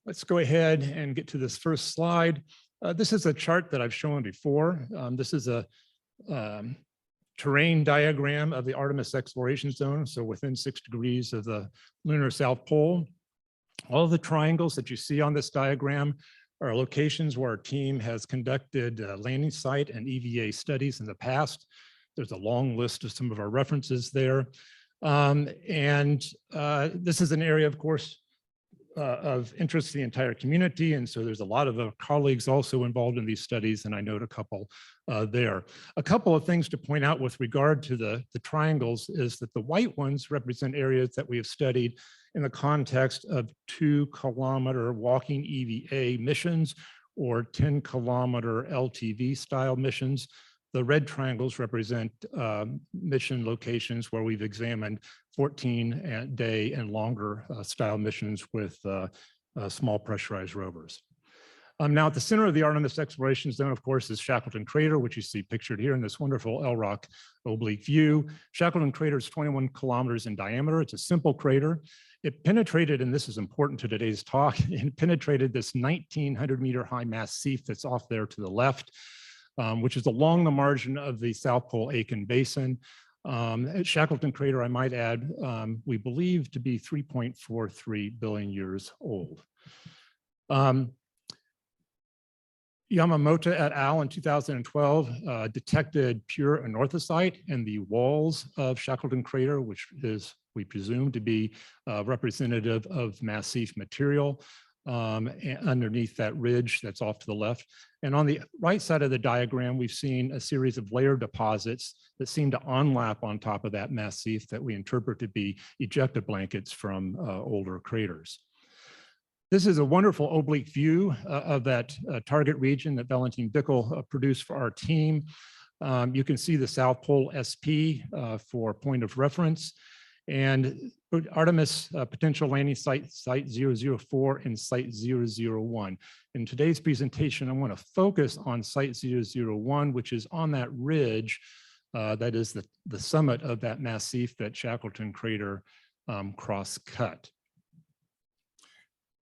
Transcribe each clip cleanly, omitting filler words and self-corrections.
Let's go ahead and get to this first slide. This is a chart that I've shown before. This is a terrain diagram of the Artemis exploration zone, so within 6 degrees of the lunar South Pole. All of the triangles that you see on this diagram are locations where our team has conducted landing site and EVA studies in the past. There's a long list of some of our references there. This is an area, of course, of interest to the entire community. And so there's a lot of colleagues also involved in these studies, and I note a couple there. A couple of things to point out with regard to the triangles is that the white ones represent areas that we have studied in the context of 2-kilometer walking EVA missions or 10-kilometer LTV style missions. The red triangles represent mission locations where we've examined 14-day and longer style missions with small pressurized rovers. Now at the center of the Artemis exploration zone, of course, is Shackleton Crater, which you see pictured here in this wonderful LROC oblique view. Shackleton Crater is 21 kilometers in diameter. It's a simple crater. It penetrated, and this is important to today's talk, it penetrated this 1,900-meter high massif that's off there to the left, which is along the margin of the South Pole Aitken Basin. Shackleton Crater, I might add, we believe to be 3.43 billion years old. Yamamoto et al. In 2012 detected pure anorthosite in the walls of Shackleton Crater, which is, we presume, to be representative of massif material underneath that ridge that's off to the left. And on the right side of the diagram, we've seen a series of layered deposits that seem to onlap on top of that massif that we interpret to be ejecta blankets from older craters. This is a wonderful oblique view of that target region that Valentin Bickel produced for our team. You can see the South Pole SP for point of reference, and Artemis potential landing site 004 and site 001. In today's presentation, I want to focus on site 001, which is on that ridge that is the summit of that massif that Shackleton Crater cross-cut.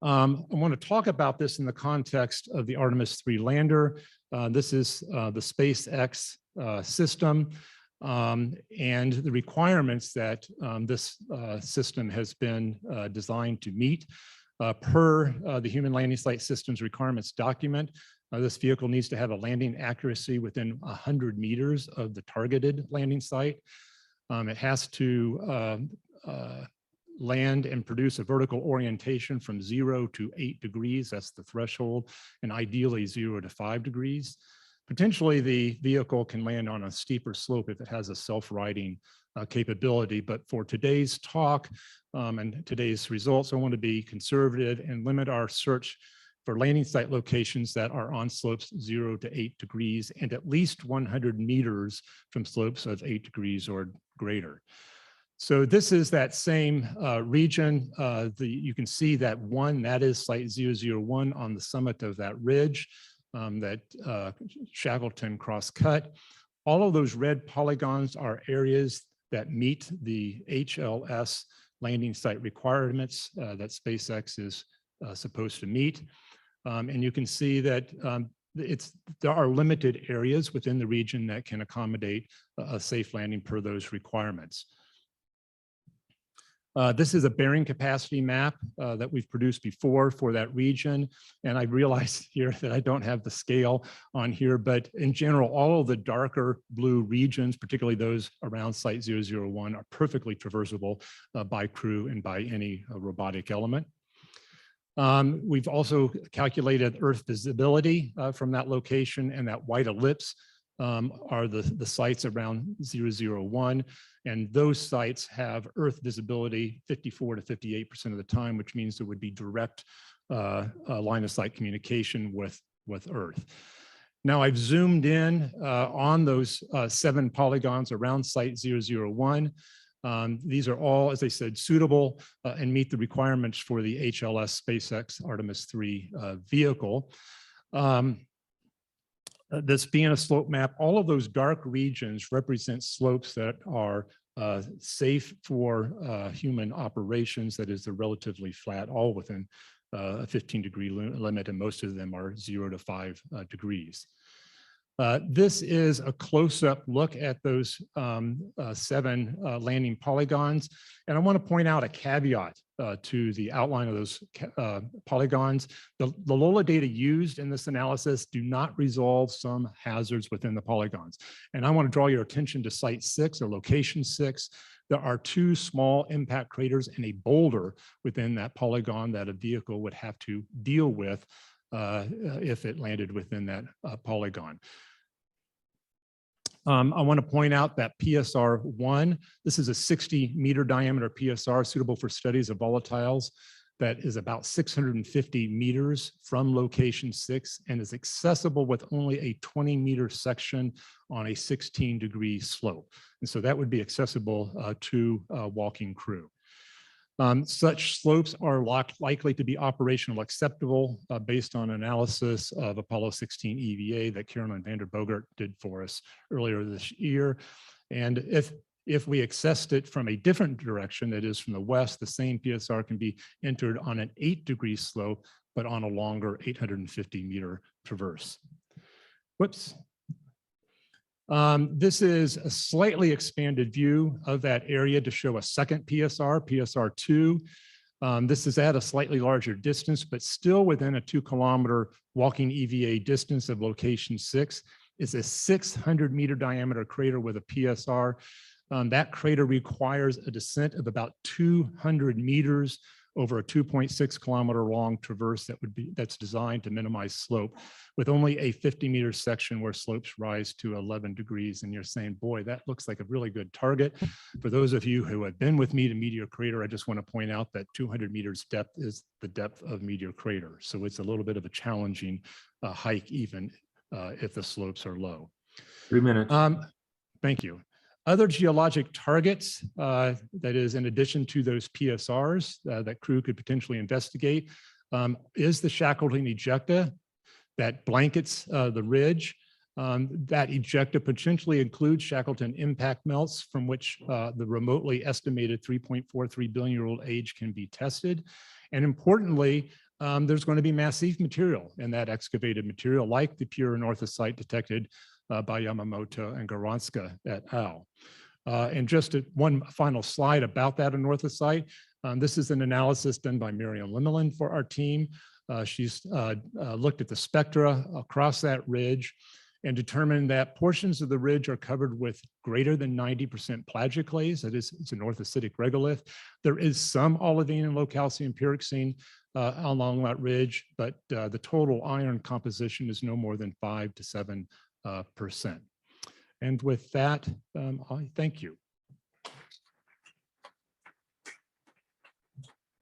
I want to talk about this in the context of the Artemis 3 lander. This is the SpaceX system and the requirements that this system has been designed to meet. Per the Human Landing Site Systems Requirements document, this vehicle needs to have a landing accuracy within 100 meters of the targeted landing site. It has to land and produce a vertical orientation from 0 to 8 degrees. That's the threshold, and ideally 0 to 5 degrees. Potentially, the vehicle can land on a steeper slope if it has a self-righting capability. But for today's talk and today's results, I want to be conservative and limit our search for landing site locations that are on slopes 0 to 8 degrees and at least 100 meters from slopes of 8 degrees or greater. So this is that same region. You can see that that is site 001 on the summit of that ridge that Shackleton cross-cut. All of those red polygons are areas that meet the HLS landing site requirements that SpaceX is supposed to meet. And you can see that there are limited areas within the region that can accommodate a safe landing per those requirements. This is a bearing capacity map that we've produced before for that region. And I realize here that I don't have the scale on here, but in general, all of the darker blue regions, particularly those around site 001, are perfectly traversable by crew and by any robotic element. We've also calculated Earth visibility from that location, and that white ellipse are the sites around 001. And those sites have Earth visibility 54 to 58% of the time, which means there would be direct line of sight communication with Earth. Now I've zoomed in on those 7 polygons around site 001. These are all, as I said, suitable and meet the requirements for the HLS SpaceX Artemis 3 vehicle. This being a slope map, all of those dark regions represent slopes that are safe for human operations. That is, they're relatively flat, all within a 15-degree limit, and most of them are 0 to 5 degrees. This is a close-up look at those 7 landing polygons. And I want to point out a caveat to the outline of those polygons. The LOLA data used in this analysis do not resolve some hazards within the polygons. And I want to draw your attention to site 6 or location 6. There are 2 small impact craters and a boulder within that polygon that a vehicle would have to deal with if it landed within that polygon. I want to point out that PSR1, this is a 60-meter diameter PSR suitable for studies of volatiles that is about 650 meters from location 6 and is accessible with only a 20-meter section on a 16-degree slope. And so that would be accessible to a walking crew. Such slopes are likely to be operational acceptable based on analysis of Apollo 16 EVA that Carolyn Vander Bogart did for us earlier this year. And if we accessed it from a different direction, that is from the west, the same PSR can be entered on an 8-degree slope, but on a longer 850-meter traverse. Whoops. This is a slightly expanded view of that area to show a second PSR, PSR2. This is at a slightly larger distance, but still within a 2-kilometer walking EVA distance of location 6. It's a 600-meter diameter crater with a PSR. That crater requires a descent of about 200 meters over a 2.6-kilometer long traverse that's designed to minimize slope, with only a 50-meter section where slopes rise to 11 degrees. And you're saying, boy, that looks like a really good target. For those of you who have been with me to Meteor Crater, I just want to point out that 200 meters depth is the depth of Meteor Crater. So it's a little bit of a challenging hike, even if the slopes are low. 3 minutes. Thank you. Other geologic targets, that is in addition to those PSRs that crew could potentially investigate, is the Shackleton Ejecta that blankets the ridge. That ejecta potentially includes Shackleton impact melts from which the remotely estimated 3.43 billion-year-old age can be tested. And importantly, there's going to be massive material in that excavated material, like the pure anorthosite detected by Yamamoto and Goranska et al. And just one final slide about that anorthosite. This is an analysis done by Miriam Limelin for our team. She's looked at the spectra across that ridge and determined that portions of the ridge are covered with greater than 90% plagioclase. That is, it's an orthositic regolith. There is some olivine and low calcium pyroxene along that ridge, but the total iron composition is no more than 5 to 7%. And with that, I thank you.